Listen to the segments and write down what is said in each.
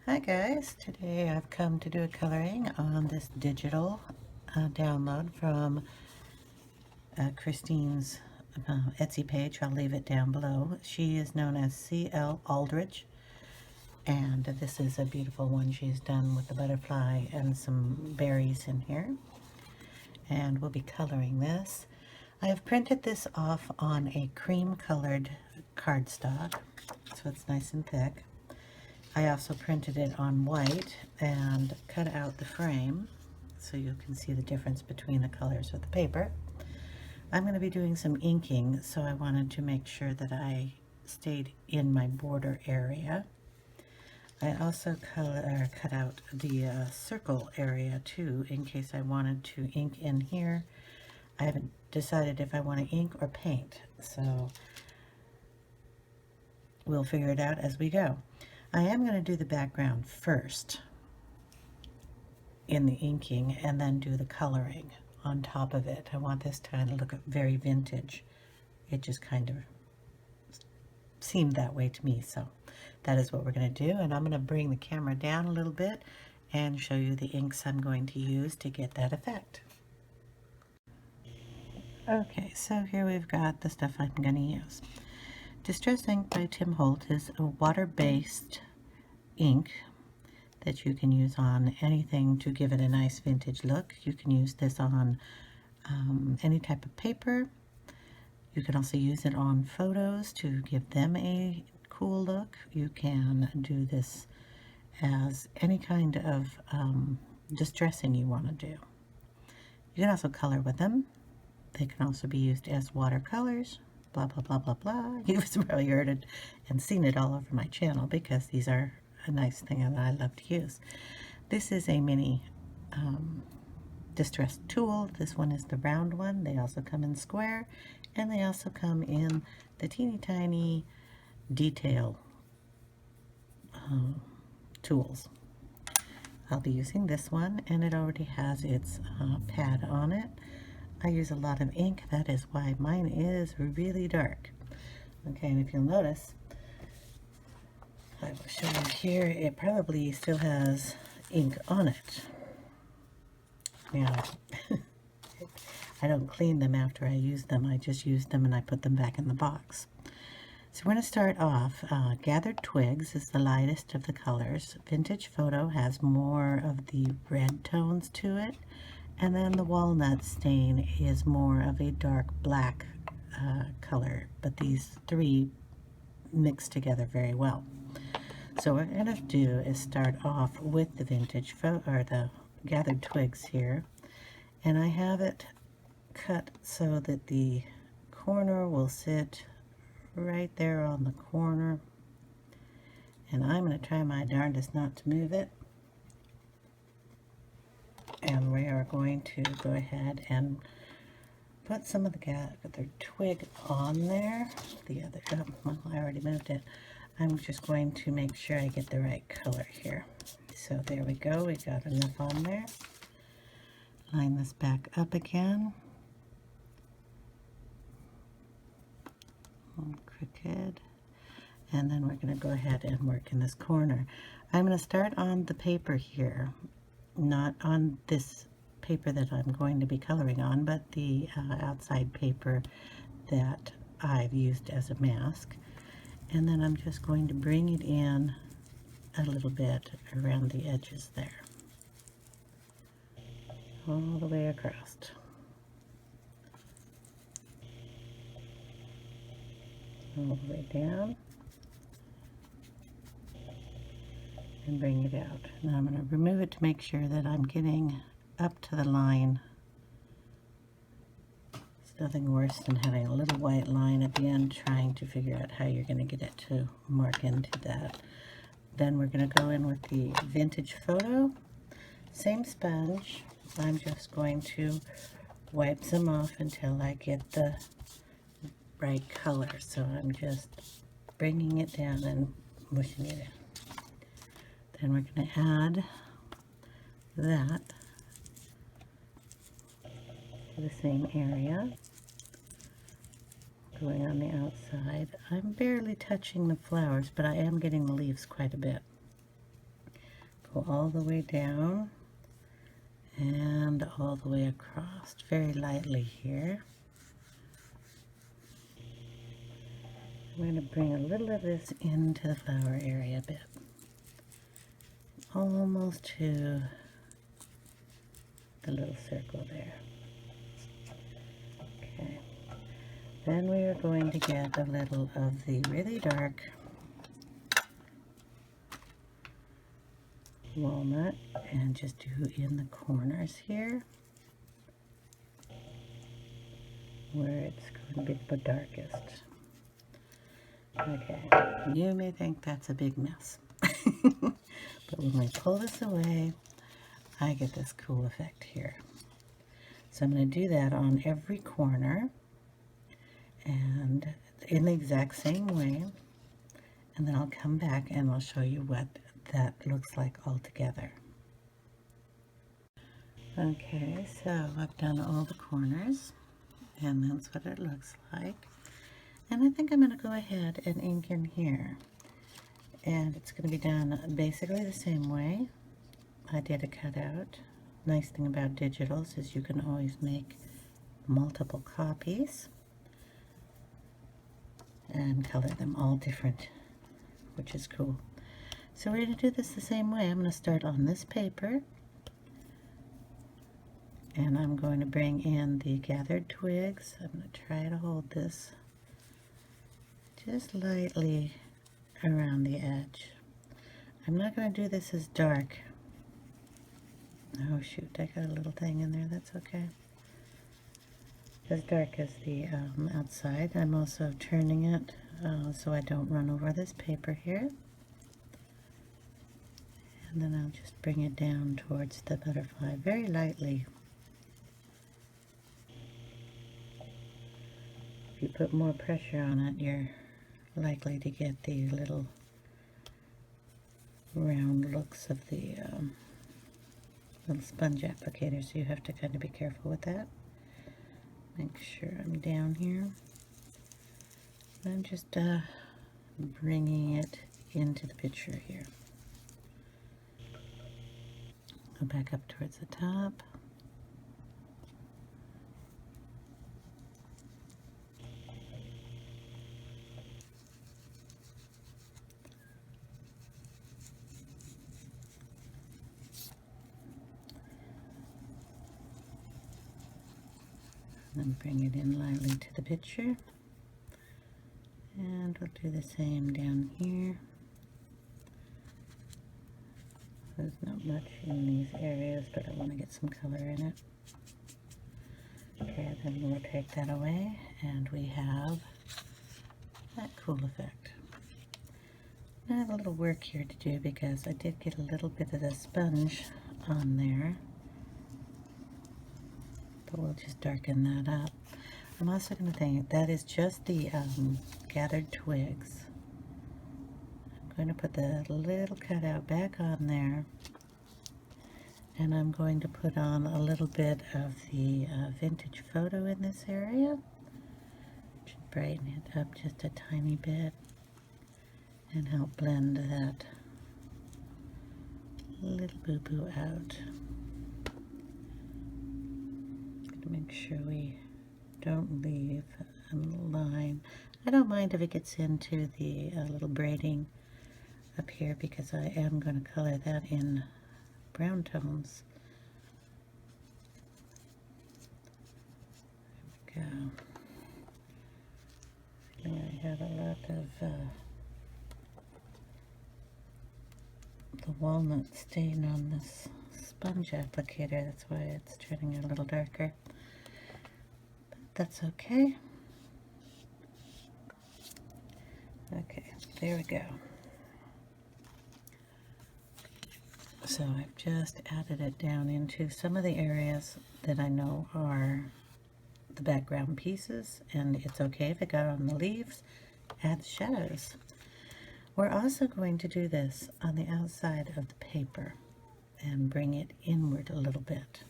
Hi guys, today I've come to do a coloring on this digital download from Christine's Etsy page. I'll leave it down below. She is known as L Aldridge, and this is a beautiful one she's done with the butterfly and some berries in here. And we'll be coloring this. I have printed this off on a cream colored cardstock, so it's nice and thick. I also printed it on white and cut out the frame so you can see the difference between the colors of the paper. I'm going to be doing some inking, so I wanted to make sure that I stayed in my border area. I also cut out the circle area too, in case I wanted to ink in here. I haven't decided if I want to ink or paint, so we'll figure it out as we go. I am going to do the background first in the inking and then do the coloring on top of it. I want this to look very vintage. It just kind of seemed that way to me, so that is what we're going to do. And I'm going to bring the camera down a little bit and show you the inks I'm going to use to get that effect. Okay, so here we've got the stuff I'm going to use. Distress Ink by Tim Holt is a water-based ink that you can use on anything to give it a nice vintage look. You can use this on any type of paper. You can also use it on photos to give them a cool look. You can do this as any kind of distressing you want to do. You can also color with them. They can also be used as watercolors. Blah, blah, blah, blah, blah. You've probably heard it and seen it all over my channel because these are a nice thing that I love to use. This is a mini distress tool. This one is the round one. They also come in square, and they also come in the teeny tiny detail tools. I'll be using this one, and it already has its pad on it. I use a lot of ink. That is why mine is really dark. Okay, and if you'll notice, I will show you here, it probably still has ink on it. Now, I don't clean them after I use them. I just use them and I put them back in the box. So we're going to start off. Gathered Twigs is the lightest of the colors. Vintage Photo has more of the red tones to it. And then the Walnut Stain is more of a dark black color. But these three mix together very well. So what we're going to do is start off with the Vintage Photo, or the Gathered Twigs here. And I have it cut so that the corner will sit right there on the corner. And I'm going to try my darndest not to move it. And we are going to go ahead and put some of the gathered twig on there. The other, well, I already moved it. I'm just going to make sure I get the right color here. So there we go. We got enough on there. Line this back up again. Crooked. And then we're going to go ahead and work in this corner. I'm going to start on the paper here. Not on this paper that I'm going to be coloring on, but the outside paper that I've used as a mask. And then I'm just going to bring it in a little bit around the edges there. All the way across. All the way down. And bring it out. Now I'm going to remove it to make sure that I'm getting up to the line. It's nothing worse than having a little white line at the end, trying to figure out how you're going to get it to mark into that. Then we're going to go in with the Vintage Photo. Same sponge. I'm just going to wipe some off until I get the right color. So I'm just bringing it down and mushing it in. Then we're going to add that to the same area, going on the outside. I'm barely touching the flowers, but I am getting the leaves quite a bit. go all the way down and all the way across, very lightly here. I'm going to bring a little of this into the flower area a bit, almost to the little circle there. Okay. Then we are going to get a little of the really dark walnut and just do in the corners here where it's going to be the darkest. Okay, you may think that's a big mess, but when we pull this away, I get this cool effect here. So I'm going to do that on every corner and in the exact same way, and then I'll come back and I'll show you what that looks like all together. Okay, so I've done all the corners and that's what it looks like. And I think I'm going to go ahead and ink in here. And it's going to be done basically the same way. I did a cutout. Nice thing about digitals is you can always make multiple copies and color them all different, which is cool. So we're going to do this the same way. I'm going to start on this paper. And I'm going to bring in the gathered twigs. I'm going to try to hold this just lightly around the edge. I'm not going to do this as dark. Oh shoot, I got a little thing in there, that's okay. As dark as the outside. I'm also turning it so I don't run over this paper here. And then I'll just bring it down towards the butterfly very lightly. If you put more pressure on it, you're likely to get the little round looks of the little sponge applicator, so you have to kind of be careful with that. Make sure I'm down here. I'm just bringing it into the picture here. Go back up towards the top. And bring it in lightly to the picture. And we'll do the same down here. There's not much in these areas, but I want to get some color in it. Okay, then we'll take that away, and we have that cool effect. I have a little work here to do because I did get a little bit of the sponge on there. But we'll just darken that up. I'm also going to think that is just the gathered twigs. I'm going to put the little cutout back on there, and I'm going to put on a little bit of the vintage photo in this area. Should brighten it up just a tiny bit and help blend that little boo-boo out. Make sure we don't leave a line. I don't mind if it gets into the little braiding up here because I am going to color that in brown tones. There we go. I have a lot of the walnut stain on this sponge applicator. That's why it's turning a little darker. That's okay. Okay, there we go. So I've just added it down into some of the areas that I know are the background pieces, and it's okay if it got on the leaves. Add shadows. We're also going to do this on the outside of the paper and bring it inward a little bit.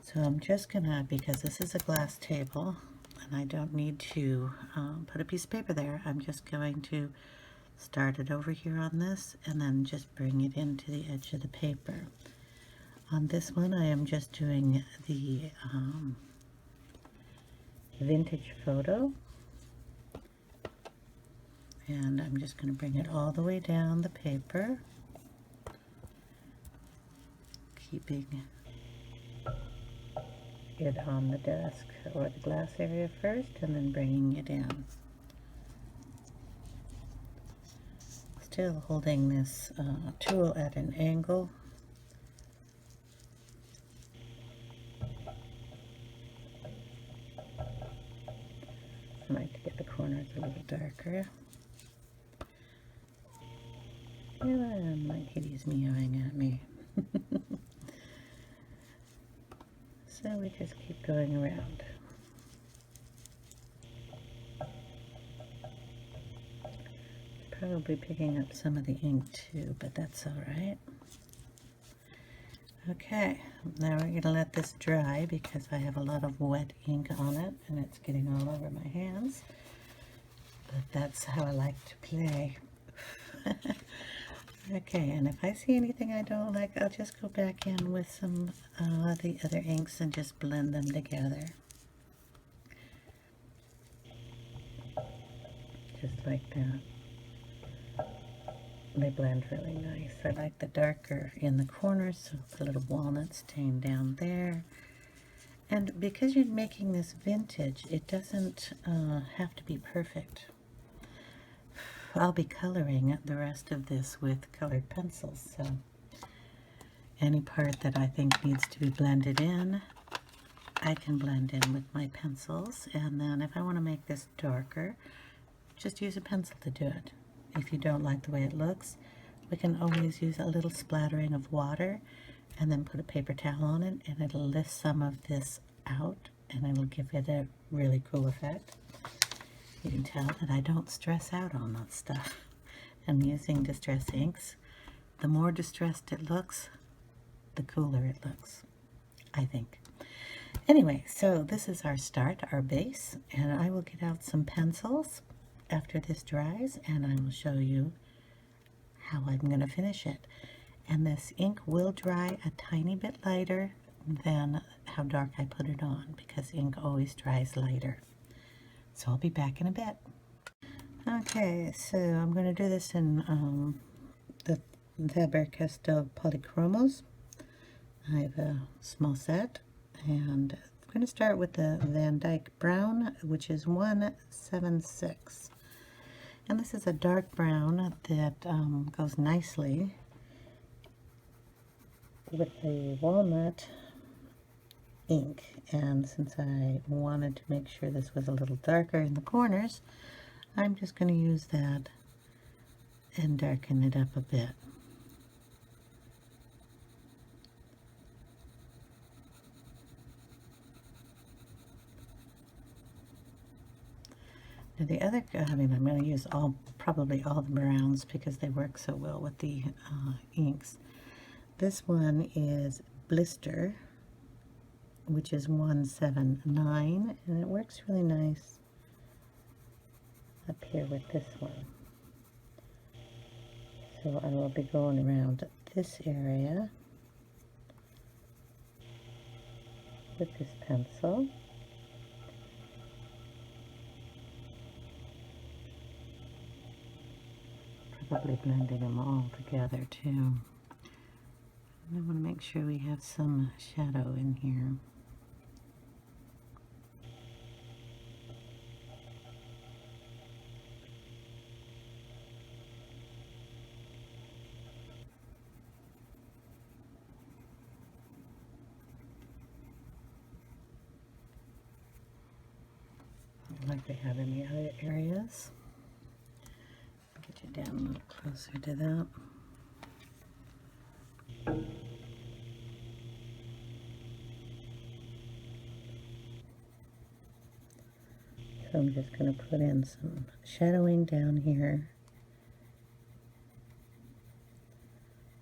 So I'm just gonna, because this is a glass table and I don't need to put a piece of paper there, I'm just going to start it over here on this and then just bring it into the edge of the paper. On this one I am just doing the vintage photo, and I'm just going to bring it all the way down the paper, keeping it on the desk or the glass area first and then bringing it in. Still holding this tool at an angle. I like to get the corners a little darker. And my kitty's meowing at me. So we just keep going around. Probably picking up some of the ink too, but that's all right. Okay, now we're going to let this dry because I have a lot of wet ink on it and it's getting all over my hands. But that's how I like to play. Okay, and if I see anything I don't like, I'll just go back in with some of the other inks and just blend them together. Just like that. They blend really nice. I like the darker in the corners, so it's a little walnut stain down there. And because you're making this vintage, it doesn't have to be perfect. I'll be coloring the rest of this with colored pencils, so any part that I think needs to be blended in, I can blend in with my pencils. And then if I want to make this darker, just use a pencil to do it. If you don't like the way it looks, we can always use a little splattering of water and then put a paper towel on it, and it'll lift some of this out and it'll give it a really cool effect. You can tell that I don't stress out on that stuff. I'm using distress inks. The more distressed it looks, the cooler it looks, I think. Anyway, so this is our start, our base, and I will get out some pencils after this dries and I will show you how I'm going to finish it. And this ink will dry a tiny bit lighter than how dark I put it on, because ink always dries lighter. So I'll be back in a bit. Okay, so I'm going to do this in the Faber-Castell polychromos. I have a small set, and I'm going to start with the Van Dyke Brown, which is 176. And this is a dark brown that goes nicely with the walnut ink, and since I wanted to make sure this was a little darker in the corners, I'm just going to use that and darken it up a bit. Now the other, I'm going to use probably all the browns because they work so well with the inks. This one is Blister, which is 179, and it works really nice up here with this one. So I will be going around this area with this pencil. Probably blending them all together too. And I want to make sure we have some shadow in here. Like they have in the other areas. Get you down a little closer to that. So I'm just going to put in some shadowing down here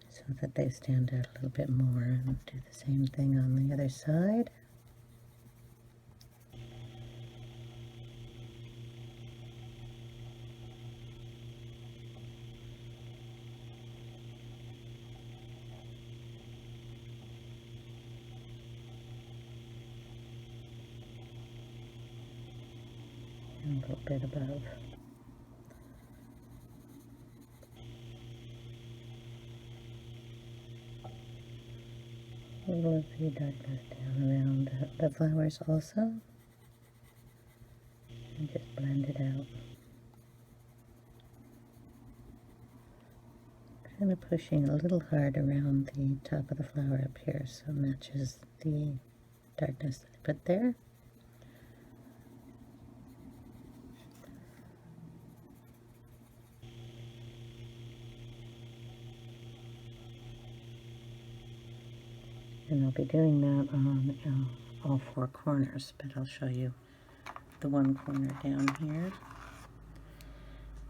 so that they stand out a little bit more, and do the same thing on the other side. little bit above. A little of the darkness down around the flowers also. And just blend it out. Kind of pushing a little hard around the top of the flower up here so it matches the darkness that I put there. And I'll be doing that on all four corners, but I'll show you the one corner down here.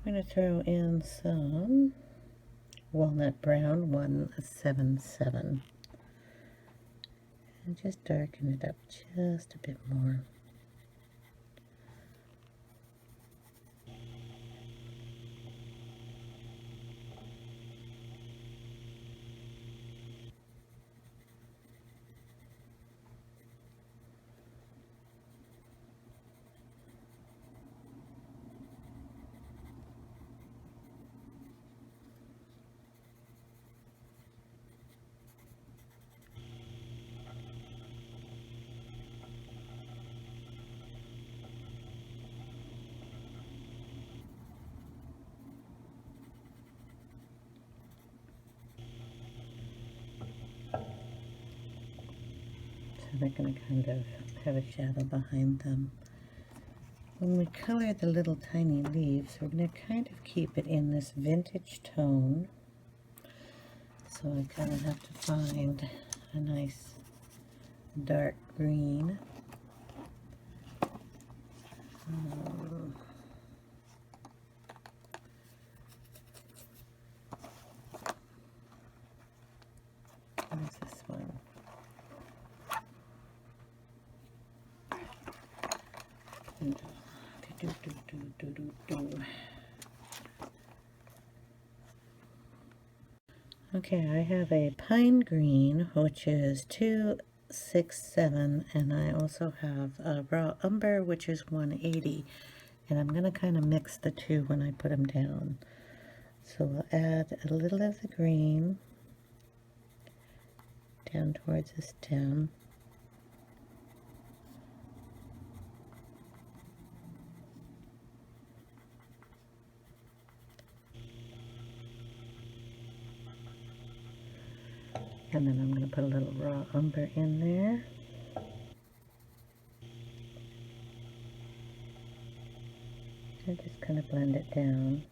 I'm going to throw in some walnut brown 177 and just darken it up just a bit more. So they're going to kind of have a shadow behind them. When we color the little tiny leaves, we're going to kind of keep it in this vintage tone. So I kind of have to find a nice dark green. Where's this one? Okay, I have a pine green, which is 267, and I also have a raw umber, which is 180, and I'm going to kind of mix the two when I put them down. So we'll add a little of the green down towards the stem. And then I'm going to put a little raw umber in there. And just kind of blend it down.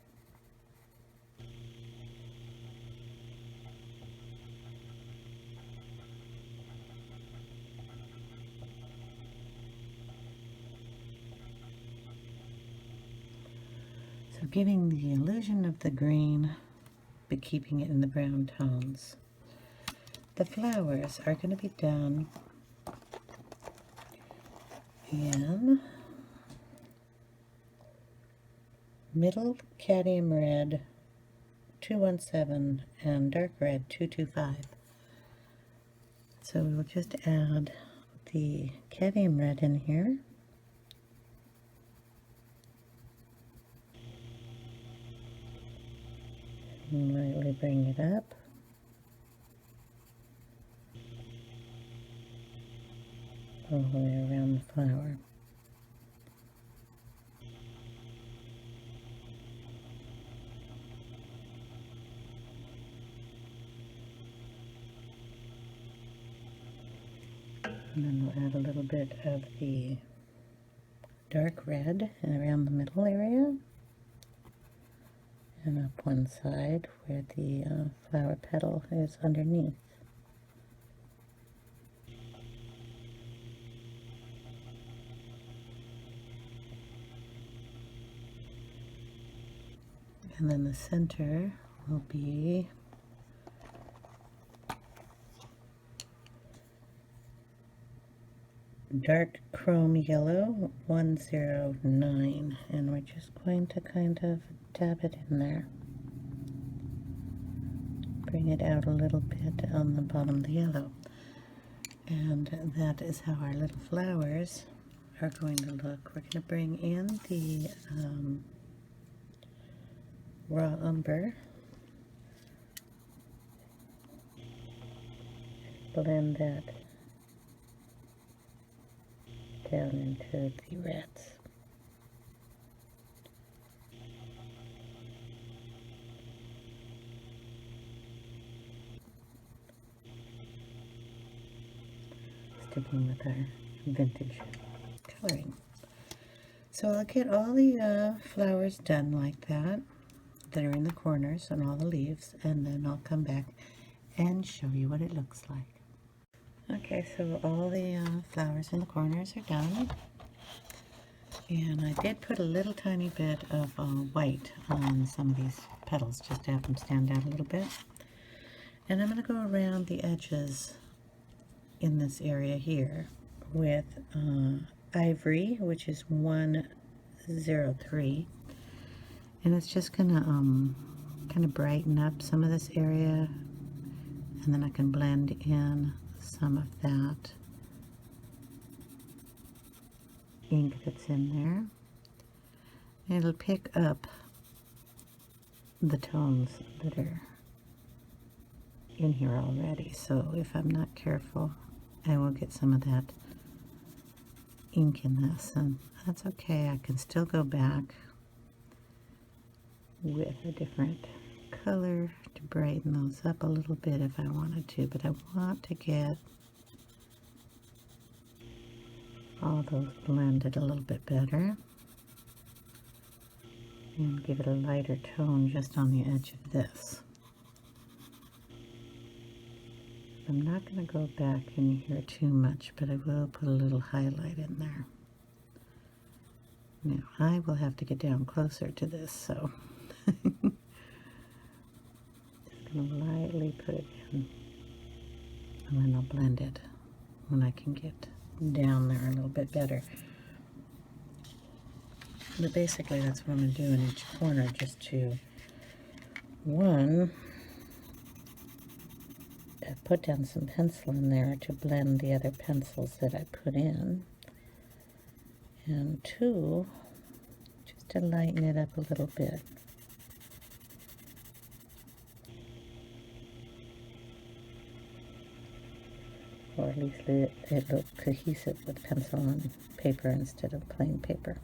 So giving the illusion of the green, but keeping it in the brown tones. The flowers are going to be done in middle cadmium red 217 and dark red 225. So we'll just add the cadmium red in here. And lightly bring it up. All the way around the flower. And then we'll add a little bit of the dark red around the middle area and up one side where the flower petal is underneath. And then the center will be dark chrome yellow 109, and we're just going to kind of dab it in there. Bring it out a little bit on the bottom of the yellow. And that is how our little flowers are going to look. We're going to bring in the raw umber, blend that down into the reds. Sticking with our vintage coloring. So I'll get all the flowers done like that are in the corners and all the leaves, and then I'll come back and show you what it looks like. Okay, so all the flowers in the corners are done, and I did put a little tiny bit of white on some of these petals just to have them stand out a little bit. And I'm going to go around the edges in this area here with ivory, which is 103, and it's just gonna kind of brighten up some of this area, and then I can blend in some of that ink that's in there. And it'll pick up the tones that are in here already, so if I'm not careful, I will get some of that ink in this, and that's okay. I can still go back with a different color to brighten those up a little bit if I wanted to, but I want to get all those blended a little bit better and give it a lighter tone just on the edge of this. I'm not going to go back in here too much, but I will put a little highlight in there. Now, I will have to get down closer to this, so just going to lightly put it in, and then I'll blend it when I can get down there a little bit better. But basically, that's what I'm going to do in each corner, just to, one, put down some pencil in there to blend the other pencils that I put in, and two, just to lighten it up a little bit. Or at least it looked cohesive with pencil on paper instead of plain paper.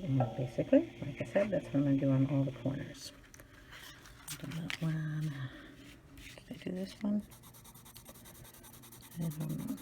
And basically, like I said, that's what I'm going to do on all the corners. Do that one. Did I do this one? I don't know.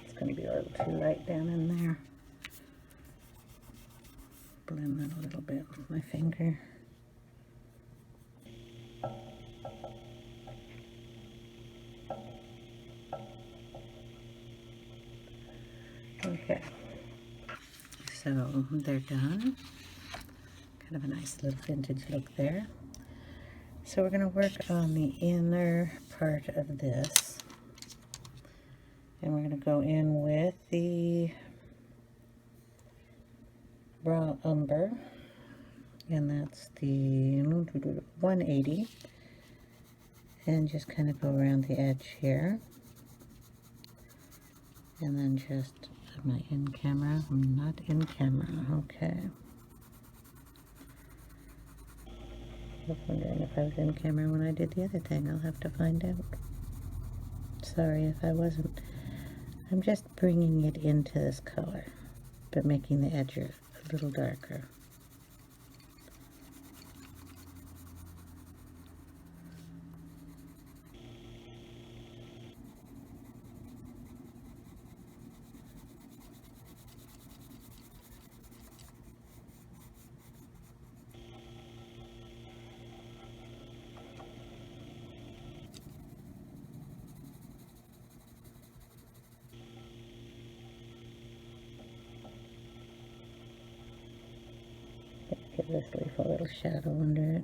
It's going to be a little too light down in there. Blend that a little bit with my finger. Okay, so they're done. Kind of a nice little vintage look there. So we're going to work on the inner part of this. And we're going to go in with the raw umber, and that's the 180, and just kind of go around the edge here, and then just, am I in camera? I'm not in camera, okay. I was wondering if I was in camera when I did the other thing. I'll have to find out. Sorry if I wasn't. I'm just bringing it into this color, but making the edge a little darker. Give this leaf a little shadow under it.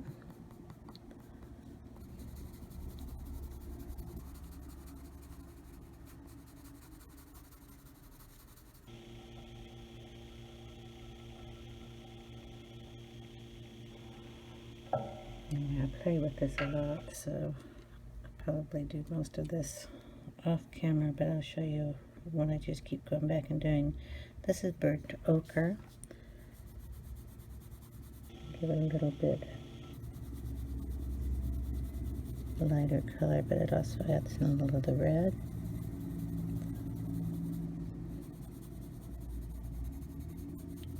I play with this a lot, so I'll probably do most of this off camera, but I'll show you when I just keep going back and doing. This is burnt ochre. Give it a little bit lighter color, but it also adds in a little of the red.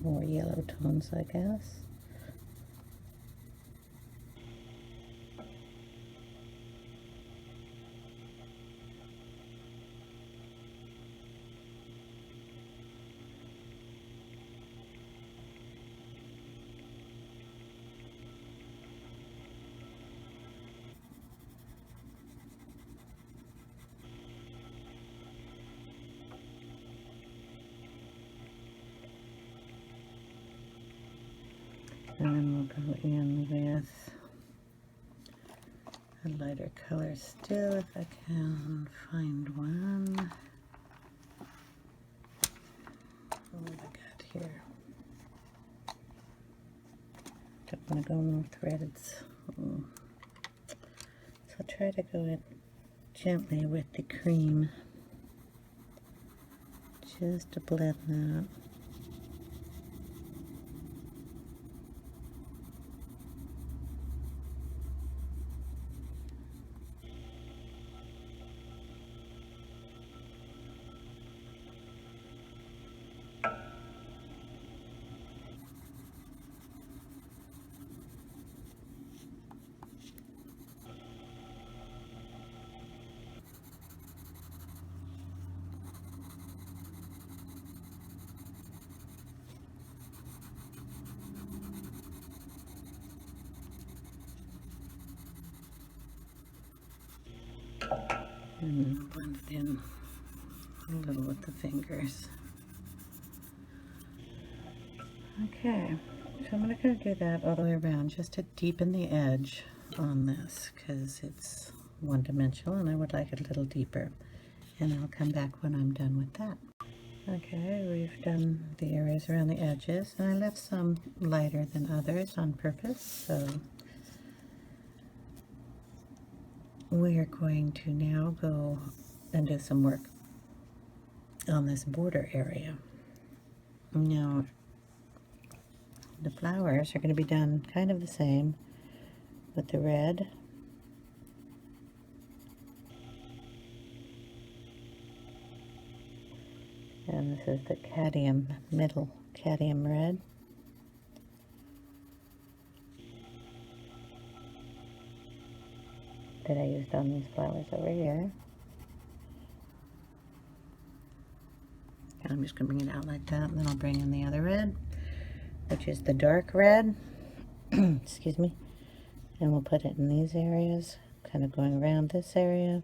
More yellow tones, I guess. And then we'll go in with a lighter color still, if I can find one. What have I got here? Don't want to go no threads. So I'll try to go in gently with the cream, just to blend that. And blend it in a little with the fingers. Okay, so I'm going to do that all the way around just to deepen the edge on this, because it's one-dimensional and I would like it a little deeper. And I'll come back when I'm done with that. Okay, we've done the areas around the edges, and I left some lighter than others on purpose, so we are going to now go and do some work on this border area. Now, the flowers are going to be done kind of the same with the red. And this is the cadmium, middle cadmium red. That I used on these flowers over here. And I'm just going to bring it out like that, and then I'll bring in the other red, which is the dark red. Excuse me. And we'll put it in these areas, kind of going around this area,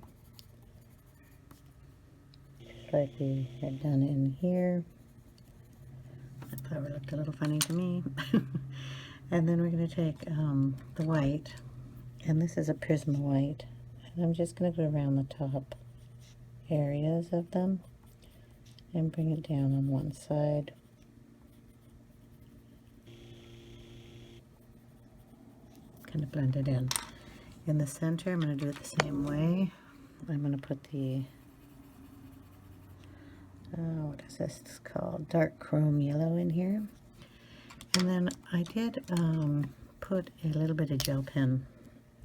just like we had done in here. That flower looked a little funny to me. And then we're going to take the white, and this is a prism white, and I'm just going to go around the top areas of them and bring it down on one side. Kind of blend it in. In the center, I'm going to do it the same way. I'm going to put the, what is this called? Dark chrome yellow in here. And then I did put a little bit of gel pen,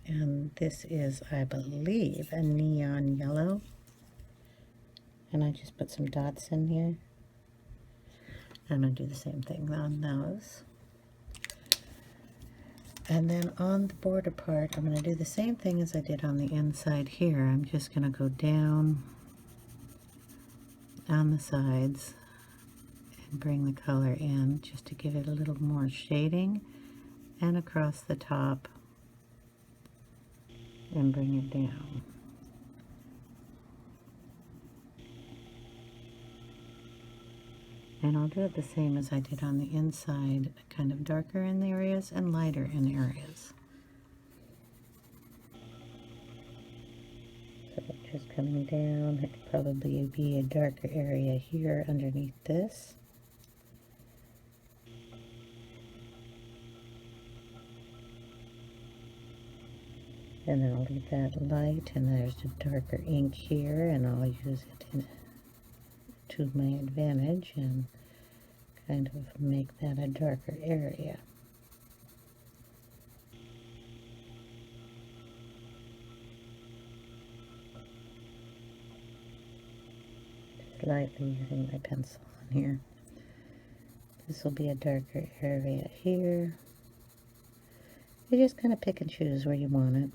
and this is, I believe, a neon yellow. And I just put some dots in here. I'm going to do the same thing on those. And then on the border part, I'm going to do the same thing as I did on the inside here. I'm just going to go down on the sides and bring the color in just to give it a little more shading, and across the top and bring it down. And I'll do it the same as I did on the inside, kind of darker in the areas and lighter in areas. So just coming down, it could probably be a darker area here underneath this. And then I'll leave that light, and there's a darker ink here, and I'll use it to my advantage and kind of make that a darker area. Just lightly using my pencil on here. This will be a darker area here. You just kind of pick and choose where you want it,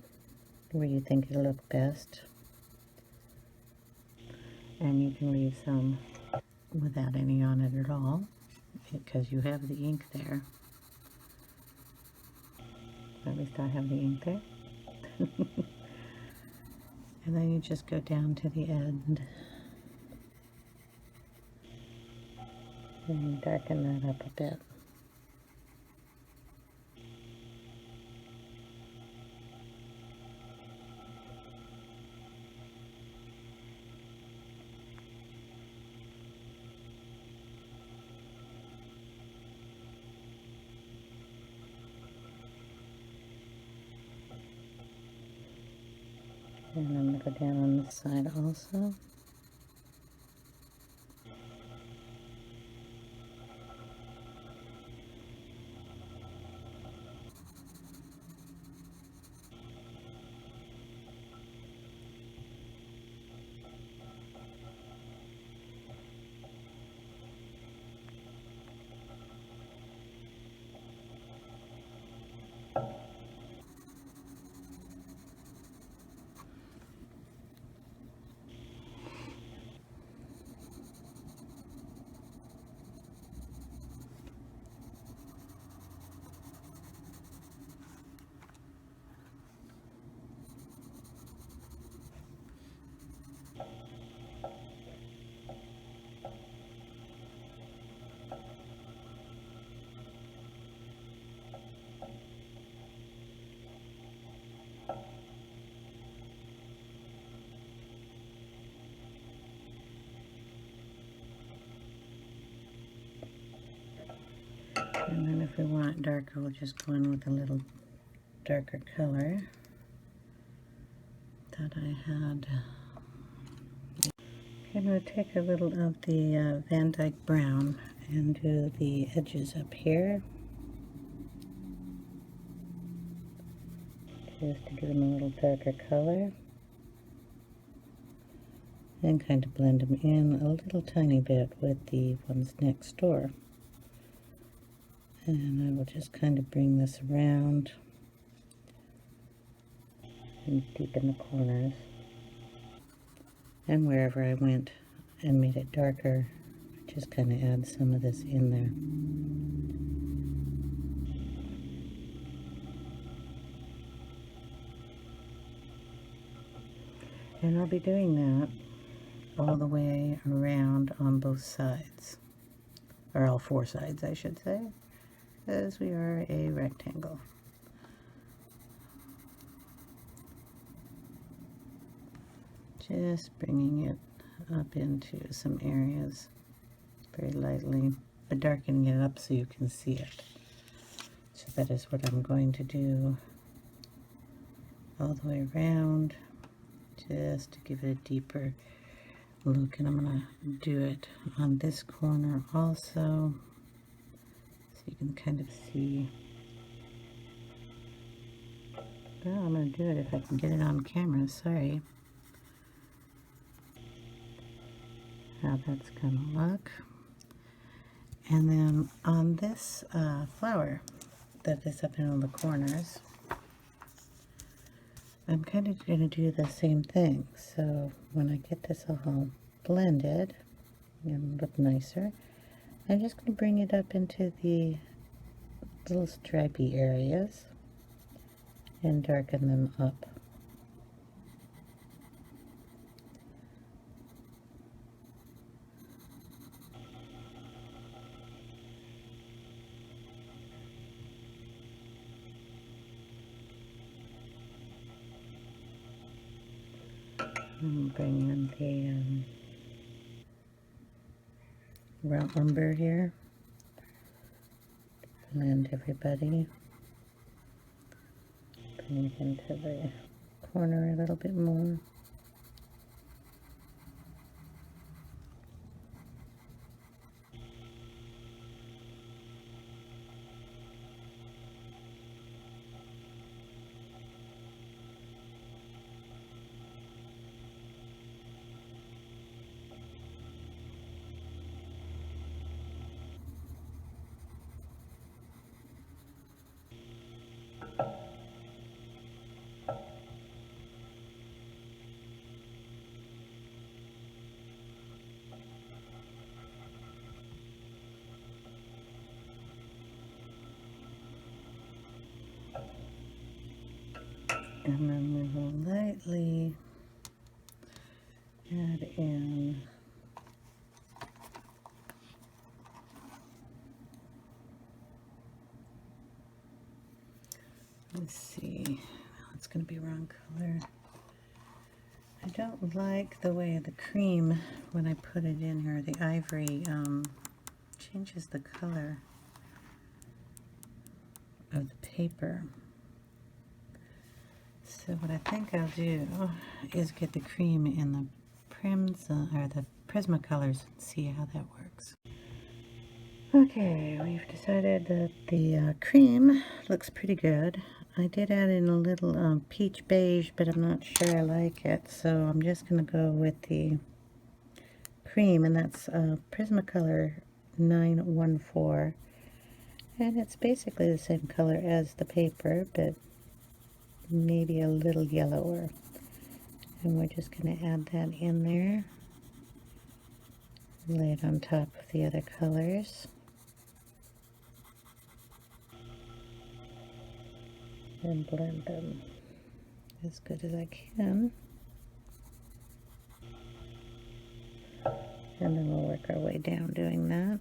where you think it'll look best. And you can leave some without any on it at all, because you have the ink there. At least I have the ink there. And then you just go down to the end and darken that up a bit. And I'm going to go down on this side also. And then if we want it darker, we'll just go in with a little darker color that I had. I'm going to take a little of the Van Dyke Brown and do the edges up here, just to give them a little darker color, and kind of blend them in a little tiny bit with the ones next door. And I will just kind of bring this around and deepen the corners. And wherever I went and made it darker, just kind of add some of this in there. And I'll be doing that all the way around on both sides, or all four sides I should say, as we are a rectangle. Just bringing it up into some areas very lightly, but darkening it up so you can see it. So that is what I'm going to do all the way around, just to give it a deeper look. And I'm going to do it on this corner also, so you can kind of see. Well, I'm going to do it if I can get it on camera, sorry. how that's gonna look. And then on this flower that is up in all the corners, I'm kind of going to do the same thing. So when I get this all blended and look nicer, I'm just going to bring it up into the little stripy areas and darken them up. And bring in the round umber here. Blend everybody. Bring it into the corner a little bit more. And then we will lightly add in let's see, now it's going to be wrong color. I don't like the way the cream, when I put it in here, the ivory changes the color of the paper. So what I think I'll do is get the cream in the or the Prismacolors and see how that works. Okay, we've decided that the cream looks pretty good. I did add in a little peach beige, but I'm not sure I like it, so I'm just going to go with the cream, and that's Prismacolor 914. And it's basically the same color as the paper, but maybe a little yellower. And we're just going to add that in there. Lay it on top of the other colors. And blend them as good as I can. And then we'll work our way down doing that.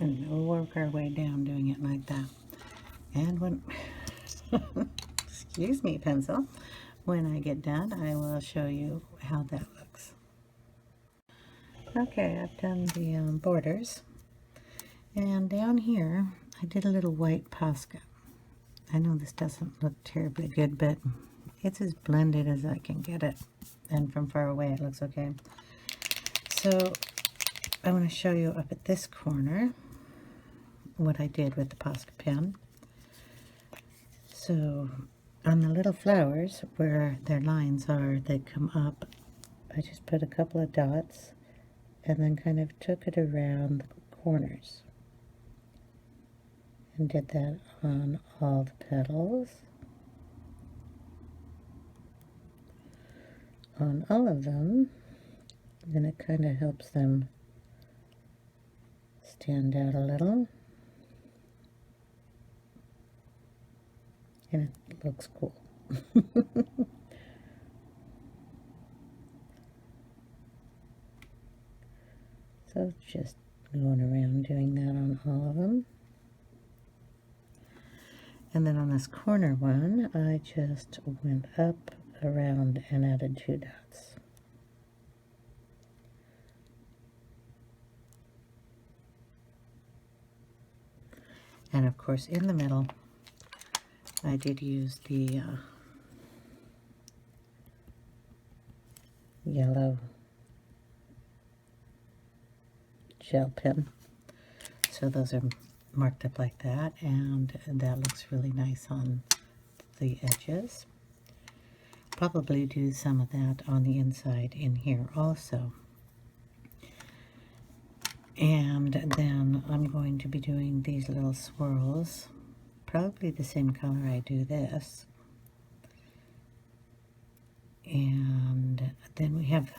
And we'll work our way down doing it like that. And when, excuse me, pencil, when I get done, I will show you how that looks. Okay, I've done the borders. And down here, I did a little white Posca. I know this doesn't look terribly good, but it's as blended as I can get it. And from far away, it looks okay. So I want to show you up at this corner what I did with the Posca pen. So on the little flowers where their lines are, they come up, I just put a couple of dots and then kind of took it around the corners and did that on all the petals, on all of them, and it kind of helps them stand out a little. And it looks cool. So just going around doing that on all of them. And then on this corner one, I just went up, around, and added 2 dots. And of course in the middle, I did use the yellow gel pen. So those are marked up like that, and that looks really nice on the edges. Probably do some of that on the inside in here also. And then I'm going to be doing these little swirls, probably the same color I do this. And then we have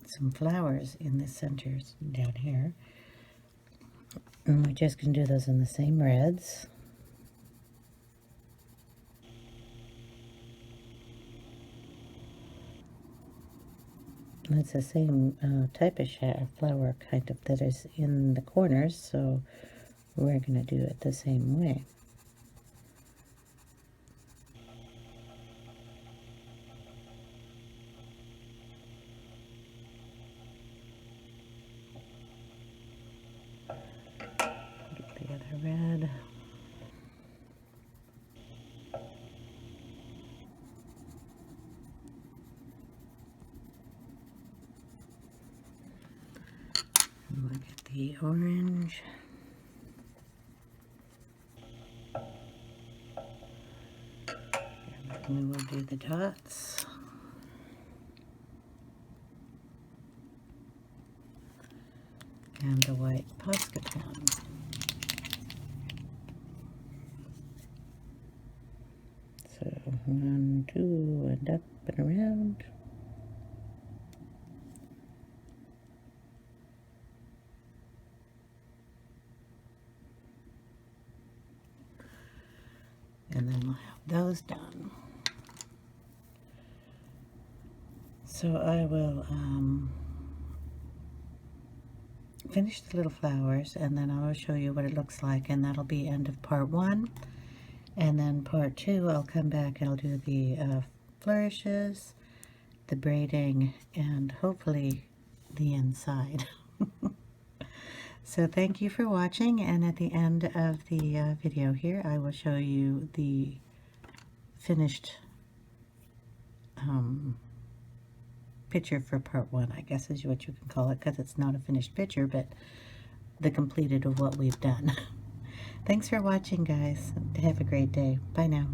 some flowers in the centers down here. And we're just going to do those in the same reds. And it's the same type of flower kind of that is in the corners, so we're going to do it the same way. Get the other red. And we'll get the orange. And then we'll do the dots. And the white Posca pen. So 1, 2, and up and around. And then we'll have those done. So I will finish the little flowers, and then I will show you what it looks like, and that'll be end of part 1. And then part 2, I'll come back and I'll do the flourishes, the braiding, and hopefully the inside. So thank you for watching, and at the end of the video here, I will show you the finished picture for part 1, I guess is what you can call it, because it's not a finished picture, but the completed of what we've done. Thanks for watching, guys. Have a great day. Bye now.